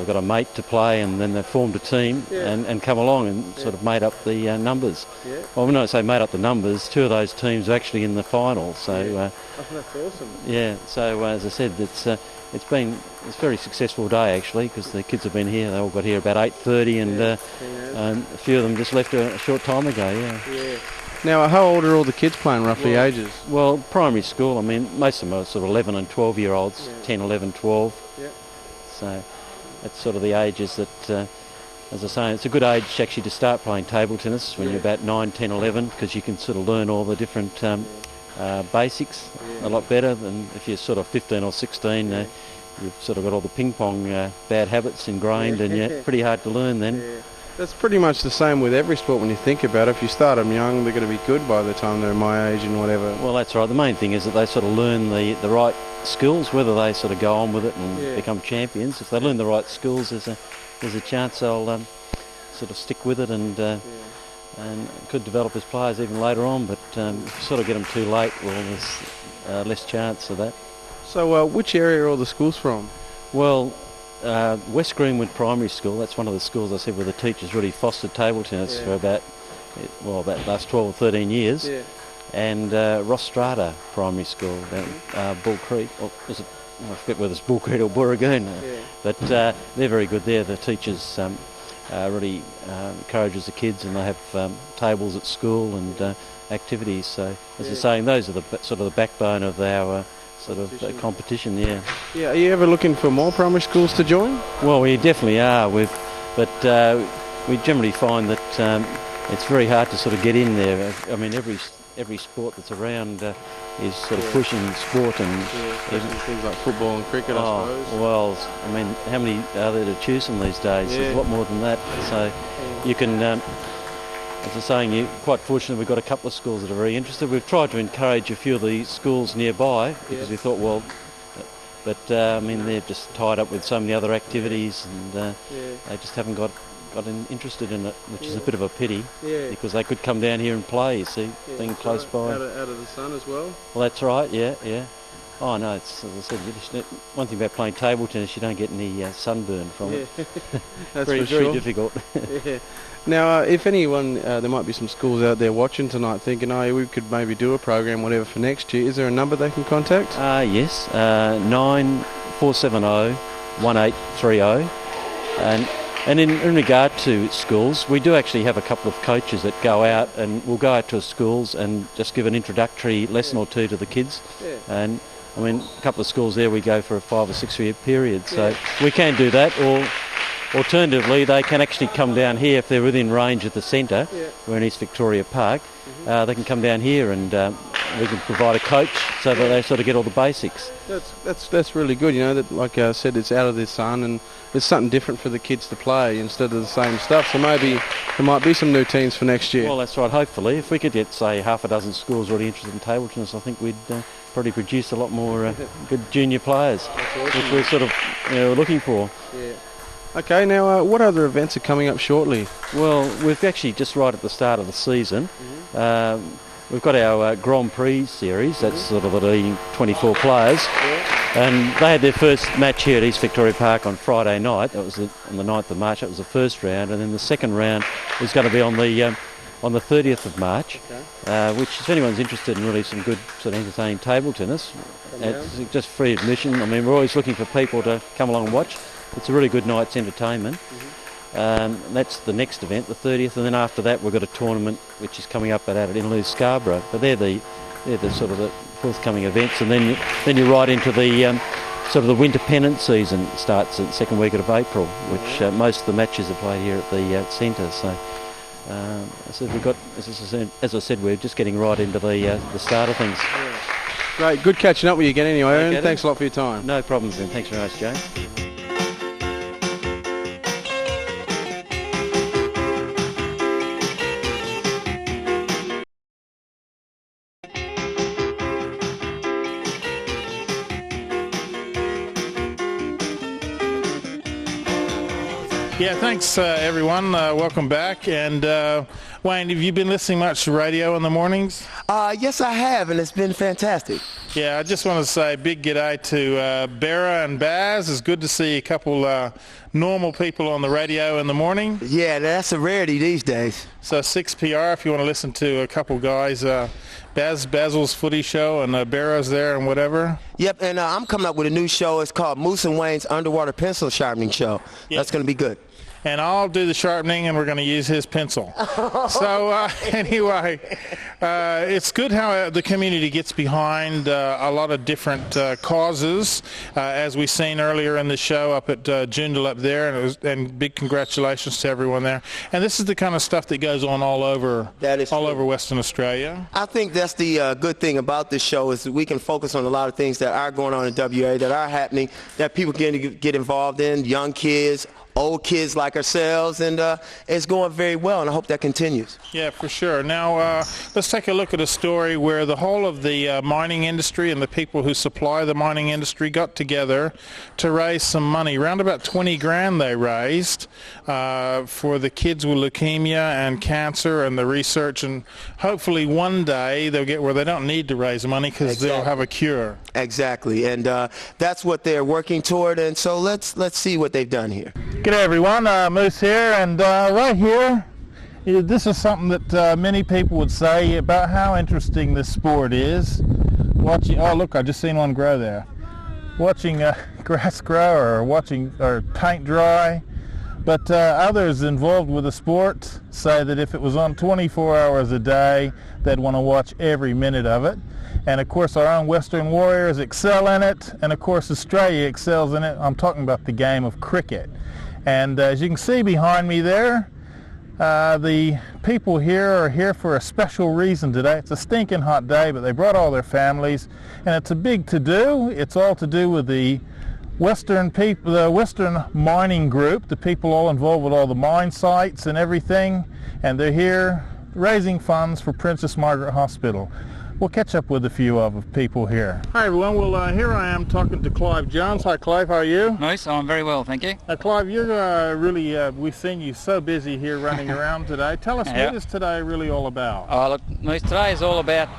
got a mate to play, and then they've formed a team and come along and sort of made up the numbers. Yeah. Well, when I say made up the numbers, 2 of those teams are actually in the final. So that's awesome. Yeah. So as I said, it's a very successful day actually, because the kids have been here. They all got here about 8:30, and a few of them just left a short time ago. Yeah. Now, how old are all the kids playing, roughly ages? Well, primary school. I mean, most of them are sort of 11 and 12-year-olds, 10, 11, 12. Yeah. So that's sort of the ages that, as I say, it's a good age actually to start playing table tennis when you're about 9, 10, 11, because you can sort of learn all the different basics a lot better than if you're sort of 15 or 16. You've sort of got all the ping pong bad habits ingrained, and you're pretty hard to learn then. Yeah. That's pretty much the same with every sport when you think about it. If you start them young, they're going to be good by the time they're my age and whatever. Well, that's right. The main thing is that they sort of learn the right skills, whether they sort of go on with it and become champions. If they learn the right skills, there's a chance they'll sort of stick with it and could develop as players even later on. But if you sort of get them too late, well, there's less chance of that. So which area are all the schools from? Well, West Greenwood Primary School, that's one of the schools I said where the teachers really fostered table tennis for about the last 12 or 13 years. Yeah. And Rostrata Primary School down Bull Creek, or is it, I forget whether it's Bull Creek or Burragoon, but they're very good there. The teachers really encourages the kids, and they have tables at school and activities. So as I was saying, those are the sort of the backbone of our sort of competition. Yeah. Are you ever looking for more primary schools to join? Well, we definitely are. But we generally find that it's very hard to sort of get in there. I mean, every sport that's around is sort of pushing sport and things like football and cricket, I suppose. Well, I mean, how many are there to choose from these days? There's a lot more than that. So you can, as I was saying, you're quite fortunate we've got a couple of schools that are very interested. We've tried to encourage a few of the schools nearby because we thought, well, but I mean, they're just tied up with so many other activities, and they just haven't got interested in it, which is a bit of a pity, because they could come down here and play, you see, being close by. Out of the sun as well? Well, that's right, yeah. Oh, no, it's, as I said, one thing about playing table tennis, you don't get any sunburn from it. That's very difficult. Now, if anyone, there might be some schools out there watching tonight thinking, we could maybe do a program, whatever, for next year. Is there a number they can contact? Yes, 9470 1830. And in regard to schools, we do actually have a couple of coaches that go out, and we'll go out to schools and just give an introductory lesson or two to the kids. And I mean, a couple of schools there we go for a 5 or 6 year period, so we can do that. Or alternatively, they can actually come down here if they're within range of the centre. We're in East Victoria Park. They can come down here and we can provide a coach so that they sort of get all the basics. That's really good. You know, that like I said, it's out of the sun and it's something different for the kids to play instead of the same stuff. So maybe there might be some new teams for next year. Well, that's right. Hopefully, if we could get say half a dozen schools already interested in table tennis, I think we'd probably produce a lot more good junior players, which we're sort of looking for. Yeah. Okay, now what other events are coming up shortly? Well, we've actually just right at the start of the season. We've got our Grand Prix series, that's sort of the leading 24 players, and they had their first match here at East Victoria Park on Friday night. That was on the 9th of March. That was the first round, and then the second round is going to be on the 30th of March, which if anyone's interested in really some good sort of entertaining table tennis, it's just free admission. I mean, we're always looking for people to come along and watch. It's a really good night's entertainment. That's the next event, the 30th, and then after that we've got a tournament which is coming up at Inaloo Scarborough. But they're the sort of the forthcoming events, and then you're right into the sort of the winter pennant season. Starts at the second week of April, which most of the matches are played here at the centre. So we've got, as I said, we're just getting right into the start of things. Great, good catching up with you again anyway, and thanks a lot for your time. No problems, then. Thanks very much, James. Yeah, thanks everyone. Welcome back. And Wayne, have you been listening much to radio in the mornings? Yes, I have, and it's been fantastic. Yeah, I just want to say a big g'day to Bera and Baz. It's good to see a couple normal people on the radio in the morning. Yeah, that's a rarity these days. So 6PR if you want to listen to a couple guys. Basil's Footy Show and Bera's there and whatever. Yep, and I'm coming up with a new show. It's called Moose and Wayne's Underwater Pencil Sharpening Show. Yep. That's going to be good. And I'll do the sharpening, and we're going to use his pencil. So anyway, it's good how the community gets behind a lot of different causes, as we seen earlier in the show up at Joondalup there, and big congratulations to everyone there. And this is the kind of stuff that goes on all over Western Australia. I think that's the good thing about this show is that we can focus on a lot of things that are going on in WA, that are happening, that people can get involved in, young kids, old kids like ourselves, and it's going very well, and I hope that continues. Yeah, for sure. Now, let's take a look at a story where the whole of the mining industry and the people who supply the mining industry got together to raise some money. Around about 20 grand they raised for the kids with leukemia and cancer and the research, and hopefully one day they'll get where they don't need to raise money because they'll have a cure. Exactly, and that's what they're working toward, and so let's see what they've done here. G'day everyone, Moose here, and right here, this is something that many people would say about how interesting this sport is. Watching, oh look, I just seen one grow there. Watching grass grow or paint dry, but others involved with the sport say that if it was on 24 hours a day, they'd want to watch every minute of it. And of course our own Western Warriors excel in it, and of course Australia excels in it. I'm talking about the game of cricket. And as you can see behind me there, the people here are here for a special reason today. It's a stinking hot day, but they brought all their families, and it's a big to-do. It's all to do with the Western people, the Western Mining Group, the people all involved with all the mine sites and everything, and they're here raising funds for Princess Margaret Hospital. We'll catch up with a few of the people here. Hi everyone, well here I am talking to Clive Jones. Hi Clive, how are you? Nice, I'm very well, thank you. Clive, you're really, we've seen you so busy here running around today. Tell us, what is today really all about? Oh look, Moose, today is all about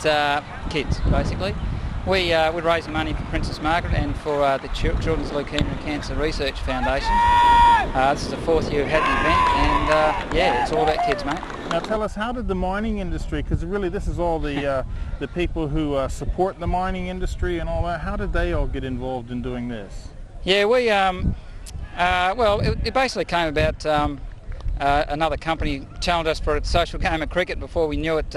kids, basically. We're raising money for Princess Margaret and for the Children's Leukemia and Cancer Research Foundation. This is the fourth year we've had the event, and yeah, it's all about kids, mate. Now tell us, how did the mining industry, because really this is all the people who support the mining industry and all that, how did they all get involved in doing this? Yeah, we, well, it basically came about another company challenged us for a social game of cricket before we knew it,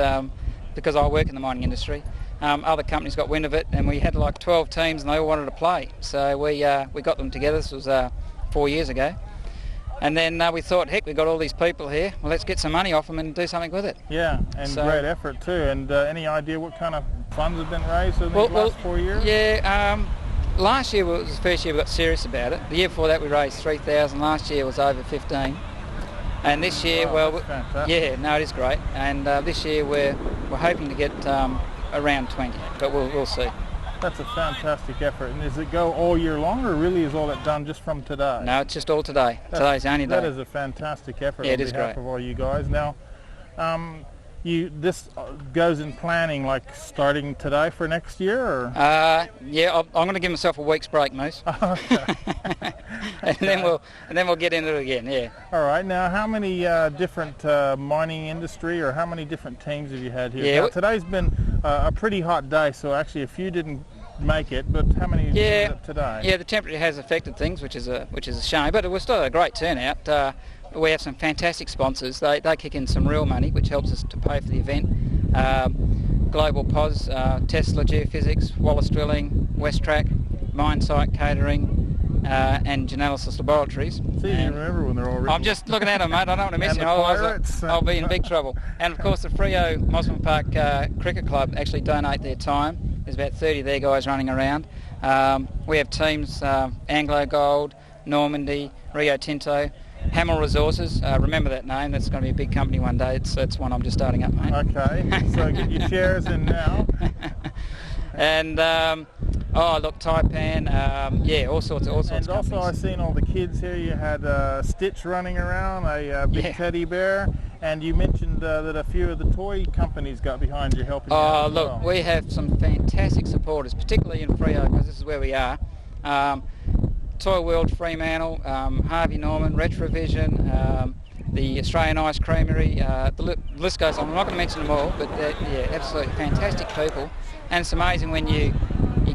because I work in the mining industry. Other companies got wind of it, and we had like 12 teams and they all wanted to play. So we got them together. This was 4 years ago. And then we thought, heck, we've got all these people here. Well, let's get some money off them and do something with it. Yeah, and great effort too. And any idea what kind of funds have been raised in the last 4 years? Yeah, last year was the first year we got serious about it. The year before that we raised 3,000. Last year was over 15. And this year, yeah, no, it is great. And this year we're hoping to get around 20, but we'll see. That's a fantastic effort. And does it go all year long, or really is all that done just from today? No, it's just all today. Today's the only day. That is a fantastic effort on behalf of all you guys. Now, this goes in planning, like starting today for next year, or? Yeah, I'm going to give myself a week's break, Moose. and then we'll get into it again. Yeah. All right. Now, how many different mining industry, or how many different teams have you had here? Yeah. Now, today's been a pretty hot day, so actually a few didn't make it, but how many did it today? Yeah, the temperature has affected things, which is a shame, but it was still a great turnout. We have some fantastic sponsors. They kick in some real money, which helps us to pay for the event. Global POS, Tesla Geophysics, Wallace Drilling, Westrac, Mine Site Catering, and Genesis Laboratories. See, you remember when they're all written. I'm just looking at them, mate. I don't want to miss it. Otherwise I'll be in big trouble. And of course the Freo Mosman Park Cricket Club actually donate their time. There's about 30 of their guys running around. We have teams, Anglo Gold, Normandy, Rio Tinto, Hamel Resources. Remember that name. That's going to be a big company one day. It's one I'm just starting up, mate. Okay, so get your shares in now. And Taipan, yeah, all sorts of And also companies. I've seen all the kids here. You had Stitch running around, a big teddy bear, and you mentioned that a few of the toy companies got behind you helping out as well. We have some fantastic supporters, particularly in Freo, because this is where we are. Toy World, Fremantle, Harvey Norman, Retrovision, the Australian Ice Creamery, the list goes on. I'm not going to mention them all, but they're absolutely fantastic people. And it's amazing when you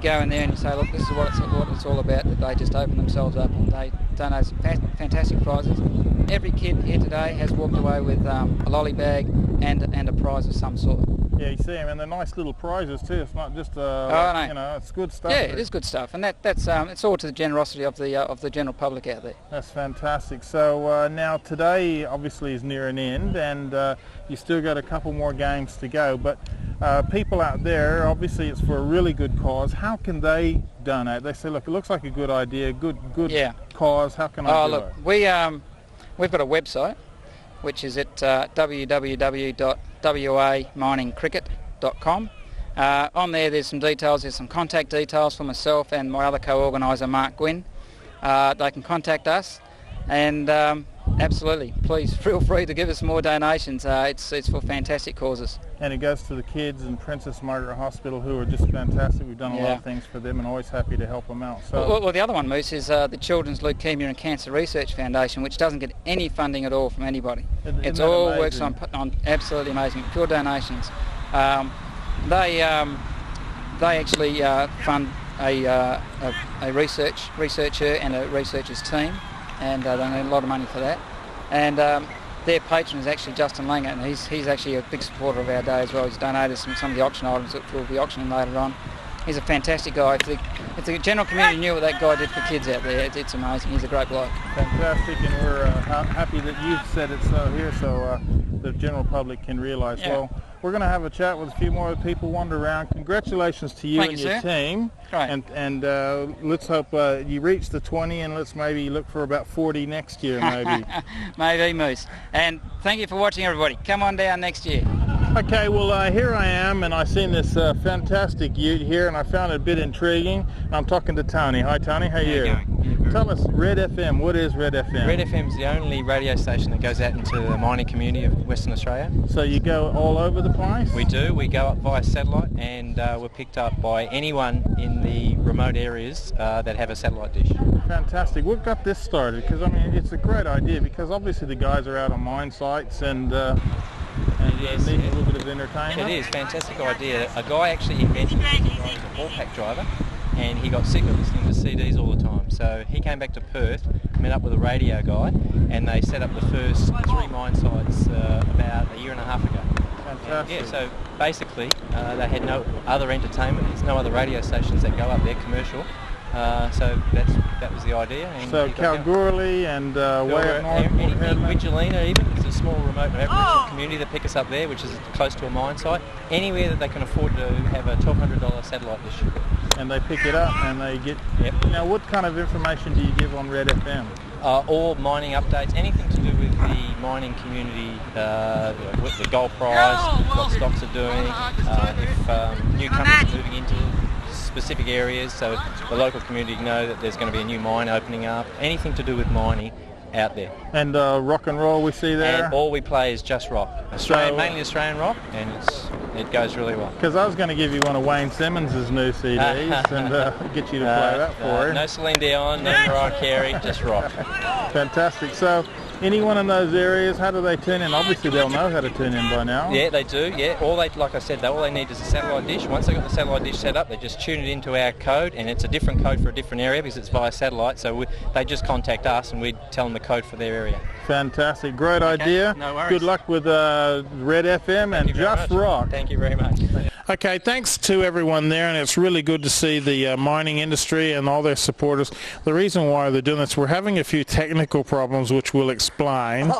go in there and you say, look, this is what it's all about, that they just open themselves up and they donate some fantastic prizes. Every kid here today has walked away with a lolly bag and a prize of some sort. Yeah, you see them, and they're nice little prizes too. It's not just it's good stuff. Yeah, it is good stuff, and that's it's all to the generosity of the general public out there. That's fantastic. So now today obviously is near an end, and you still got a couple more games to go. But people out there, obviously it's for a really good cause. How can they donate? They say, look, it looks like a good idea, good cause. How can I do it? We've got a website, which is at www.waminingcricket.com. On there's some details. There's some contact details for myself and my other co-organiser, Mark Gwynn. They can contact us, and absolutely, please feel free to give us more donations. It's for fantastic causes. And it goes to the kids in Princess Margaret Hospital, who are just fantastic. We've done a lot of things for them and always happy to help them out. So. Well, the other one, Moose, is the Children's Leukemia and Cancer Research Foundation, which doesn't get any funding at all from anybody. It's all works on absolutely amazing, pure donations. They actually fund a researcher and a researcher's team, and they need a lot of money for that. And their patron is actually Justin Langer, and he's actually a big supporter of our day as well. He's donated some of the auction items that we'll be auctioning later on. He's a fantastic guy. If the general community knew what that guy did for kids out there, it's amazing. He's a great bloke. Fantastic, and we're happy that you've said it so here, so the general public can realise. Yeah. Well, we're going to have a chat with a few more people, wander around. Congratulations to you and your team. Great. And let's hope you reach the 20, and let's maybe look for about 40 next year, maybe. Maybe, Moose. And thank you for watching, everybody. Come on down next year. Okay, well here I am, and I've seen this fantastic ute here, and I found it a bit intriguing. I'm talking to Tony. Hi Tony, how are you? Tell us, Red FM, what is Red FM? Red FM is the only radio station that goes out into the mining community of Western Australia. So you go all over the place? We do. We go up via satellite, and we're picked up by anyone in the remote areas that have a satellite dish. Fantastic. What got this started? Because I mean, it's a great idea, because obviously the guys are out on mine sites and need a little bit of entertainment. It is, fantastic idea. A guy actually invented it. He was a haul pack driver, and he got sick of listening to CDs all the time. So he came back to Perth, met up with a radio guy, and they set up the first 3 mine sites about a year and a half ago. Fantastic. Yeah, so basically they had no other entertainment. There's no other radio stations that go up there, commercial. So that was the idea. And so Kalgoorlie and way up north, Vigilina even. It's a small remote Aboriginal community that pick us up there, which is close to a mine site. Anywhere that they can afford to have a $1,200 satellite dish. And they pick it up and they get... Yep. Now what kind of information do you give on Red FM? All mining updates, anything to do with the mining community, with the gold price, what stocks are doing, if new companies are moving into specific areas, so the local community know that there's going to be a new mine opening up, anything to do with mining out there. And rock and roll we see there? And all we play is just rock. Mainly Australian rock, and it goes really well. Because I was going to give you one of Wayne Simmons' new CDs and get you to play that for you. No Celine Dion, no Mariah Carey, just rock. Fantastic. So anyone in those areas, how do they tune in? Obviously they'll know how to tune in by now. Yeah, they do. Yeah, like I said, all they need is a satellite dish. Once they've got the satellite dish set up, they just tune it into our code, and it's a different code for a different area because it's via satellite. So they just contact us, and we tell them the code for their area. Fantastic. Great idea. No worries. Good luck with Red FM and Just Rock. Thank you very much. Okay, thanks to everyone there, and it's really good to see the mining industry and all their supporters. The reason why they're doing this, we're having a few technical problems which we'll explain,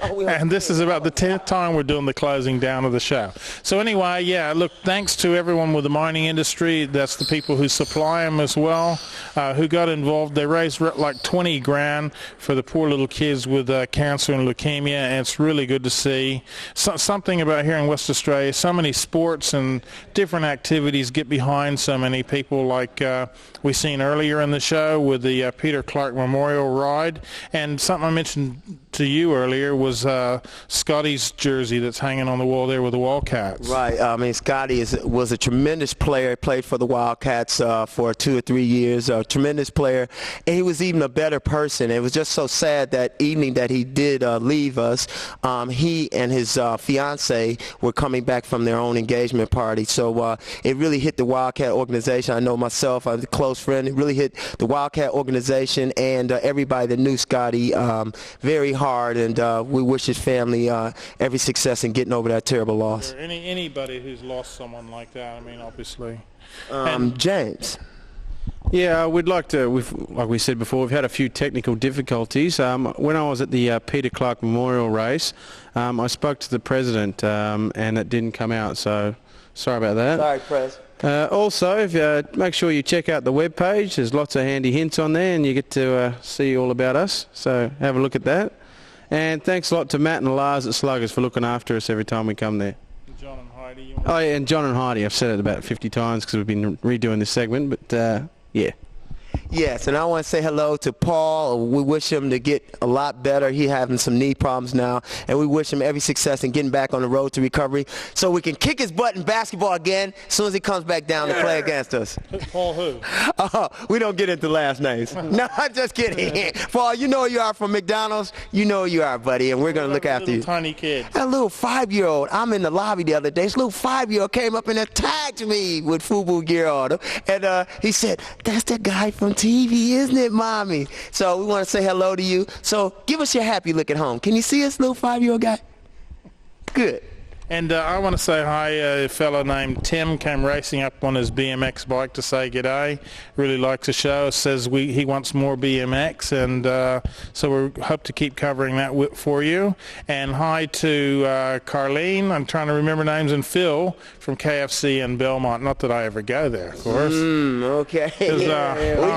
and this is about the 10th time we're doing the closing down of the show. So anyway, yeah, look, thanks to everyone with the mining industry. That's the people who supply them as well, who got involved. They raised like 20 grand for the poor little kids with cancer and leukemia, and it's really good to see. Something about here in West Australia, so many sports and different activities get behind so many people, like we seen earlier in the show with the Peter Clark Memorial Ride, and something I mentioned to you earlier was Scotty's jersey that's hanging on the wall there with the Wildcats. Right. I mean, Scotty was a tremendous player. Played for the Wildcats for 2 or 3 years. A tremendous player, and he was even a better person. It was just so sad that evening that he did leave us. He and his fiance were coming back from their own engagement party, so it really hit the Wildcat organization. I know myself, I'm a close friend. It really hit the Wildcat organization and everybody that knew Scotty very hard, and we wish his family every success in getting over that terrible loss. Anybody who's lost someone like that, I mean, obviously. James. Yeah, we'd like to, like we said before, we've had a few technical difficulties. When I was at the Peter Clark Memorial race, I spoke to the president and it didn't come out, so sorry about that. Sorry, Prez. Also, if make sure you check out the webpage. There's lots of handy hints on there, and you get to see all about us, so have a look at that. And thanks a lot to Matt and Lars at Sluggers for looking after us every time we come there. John and Heidi. Oh yeah, and John and Heidi. I've said it about 50 times because we've been redoing this segment, but yeah. Yes, and I want to say hello to Paul. We wish him to get a lot better. He's having some knee problems now, and we wish him every success in getting back on the road to recovery so we can kick his butt in basketball again as soon as he comes back down to play against us. Paul who? We don't get into last names. No, I'm just kidding. Paul, you know you are from McDonald's. You know you are, buddy, and we're going to look after you. Tiny kid. That little 5-year-old. I'm in the lobby the other day. This little 5-year-old came up and attacked me with FUBU gear on him, and he said, "That's the guy from TV, isn't it, Mommy?" So we want to say hello to you. So give us your happy look at home. Can you see us, little 5-year-old guy? Good. And I want to say hi. A fellow named Tim came racing up on his BMX bike to say g'day. Really likes the show. Says he wants more BMX, and so we hope to keep covering that for you. And hi to Carlene. I'm trying to remember names, and Phil from KFC in Belmont. Not that I ever go there, of course. Okay. We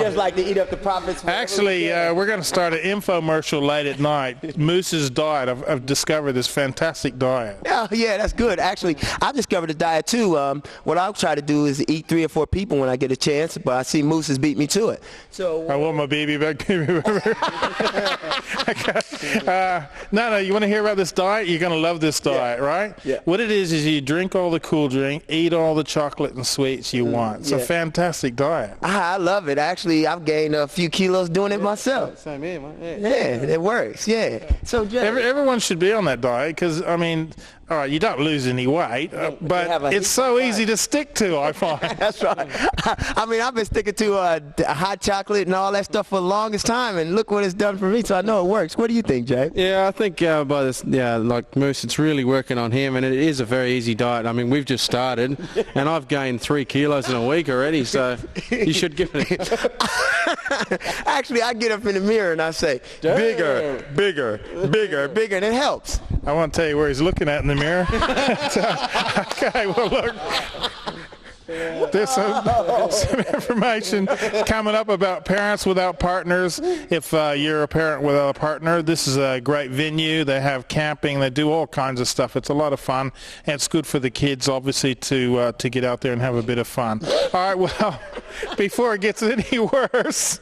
just like to eat up the profits. Actually, we're going to start an infomercial late at night. Moose's Diet. I've discovered this fantastic diet. Oh, yeah. That's good. Actually, I discovered a diet too. What I'll try to do is eat 3 or 4 people when I get a chance, but I see Moose has beat me to it. So I want my baby back. No, you want to hear about this diet? You're going to love this diet, right? Yeah. What it is you drink all the cool drink, eat all the chocolate and sweets you want. It's a fantastic diet. I love it. Actually, I've gained a few kilos doing it myself. Same here, man. Yeah, it works. Yeah. So everyone should be on that diet because, I mean, all right, you don't lose any weight, but it's so easy to stick to, I find. That's right. I mean, I've been sticking to hot chocolate and all that stuff for the longest time, and look what it's done for me, so I know it works. What do you think, Jay? Yeah, I think like Moose, it's really working on him, and it is a very easy diet. I mean, we've just started, and I've gained 3 kilos in a week already, so you should give it Actually, I get up in the mirror and I say, bigger, bigger, bigger, bigger, and it helps. I want to tell you where he's looking at in the mirror. Okay, well, look. There's some information coming up about parents without partners. If you're a parent without a partner, this is a great venue. They have camping. They do all kinds of stuff. It's a lot of fun, and it's good for the kids, obviously, to get out there and have a bit of fun. All right, well, before it gets any worse,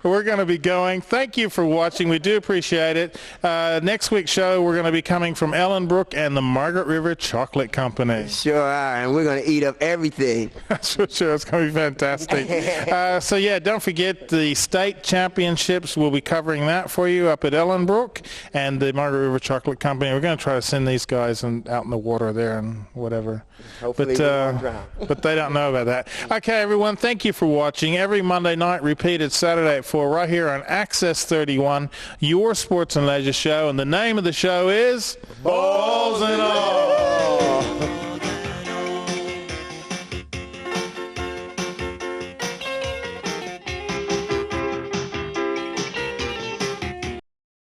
we're going to be going. Thank you for watching. We do appreciate it. Next week's show, we're going to be coming from Ellenbrook and the Margaret River Chocolate Company. Sure are, and we're going to eat up everything. That's for sure. It's going to be fantastic. So, yeah, don't forget the state championships. We'll be covering that for you up at Ellenbrook and the Margaret River Chocolate Company. We're going to try to send these guys out in the water there and whatever. Hopefully but they don't know about that. Okay, everyone, thank you for watching. Every Monday night, repeated Saturday at 4, right here on Access 31, your sports and leisure show. And the name of the show is Balls and All.